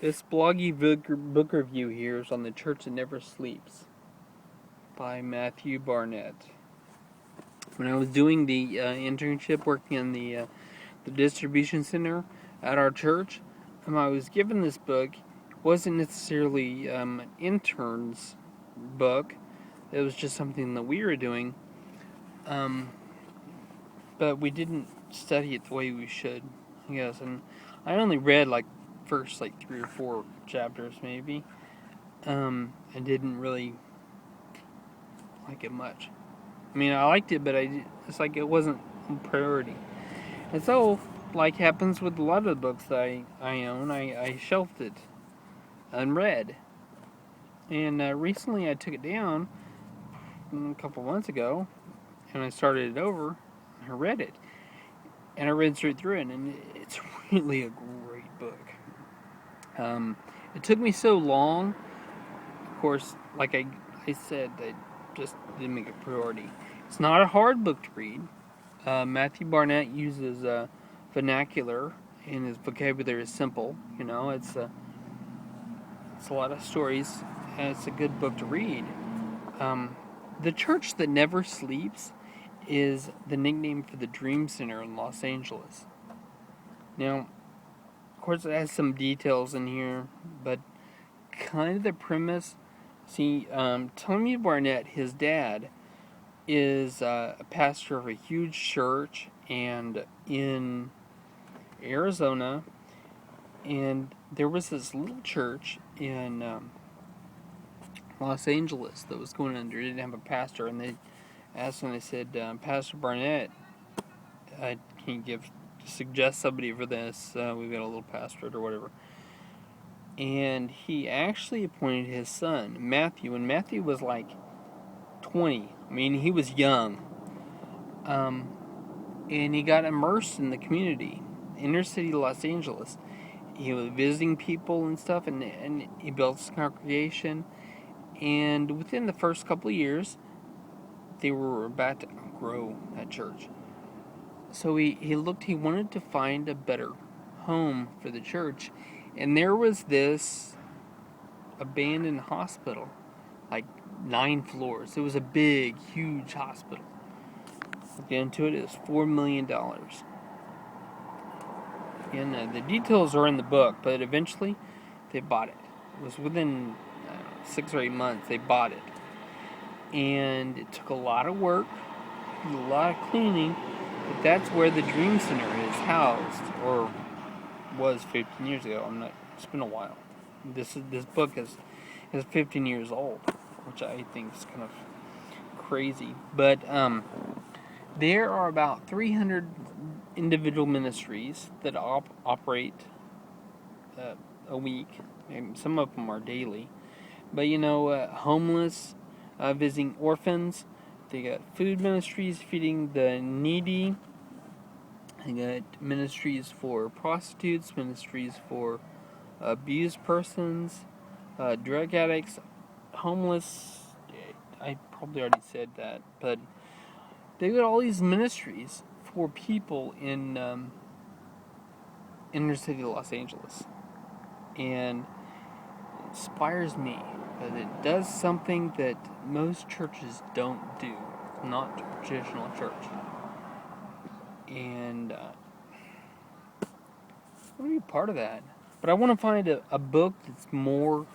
This bloggy book review here is on The Church That Never Sleeps by Matthew Barnett. When I was doing the internship working in the distribution center at our church, I was given this book. It wasn't necessarily an intern's book. It was just something that we were doing. But we didn't study it the way we should, I guess. And I only read first 3 or 4 chapters maybe. I didn't really like it much. I mean, I liked it, but it's like it wasn't a priority. And so, like happens with a lot of the books that I own, I shelved it unread. And recently I took it down a couple months ago, and I started it over, and I read it. And I read straight through it, and it's really a great book. It took me so long. Of course, like I said, I just didn't make it a priority. It's not a hard book to read. Matthew Barnett uses vernacular, and his vocabulary is simple. It's a lot of stories, and it's a good book to read. The Church That Never Sleeps is the nickname for the Dream Center in Los Angeles. Now, of course, it has some details in here, but kind of the premise. See, Tommy Barnett, his dad, is a pastor of a huge church and in Arizona, and there was this little church in Los Angeles that was going under. It didn't have a pastor, and they asked him. They said, "Pastor Barnett, can you suggest somebody for this? We've got a little pastorate or whatever." And he actually appointed his son Matthew, and Matthew was like 20. I mean, he was young. And he got immersed in the community, inner city Los Angeles. He was visiting people and stuff, and he built his congregation. And within the first couple of years, they were about to grow that church. So he wanted to find a better home for the church. And there was this abandoned hospital, like 9 floors. It was a big, huge hospital. Look into it. It was $4 million. And the details are in the book, but eventually they bought it. It was within 6 or 8 months they bought it. And it took a lot of work, a lot of cleaning, but that's where the Dream Center is housed, or was 15 years ago. It's been a while. This book is 15 years old, which I think is kind of crazy. But there are about 300 individual ministries that operate a week, and some of them are daily. But homeless, visiting orphans. They got food ministries feeding the needy. They got ministries for prostitutes, ministries for abused persons, drug addicts, homeless. I probably already said that, but they got all these ministries for people in inner city Los Angeles, and it inspires me that it does something that most churches don't do. It's not a traditional church, and I want to be part of that. But I want to find a book that's more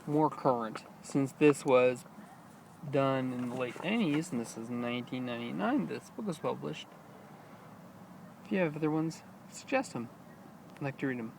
current, since this was done in the late 90s, and this is 1999. This book was published. If you have other ones, suggest them. I'd like to read them.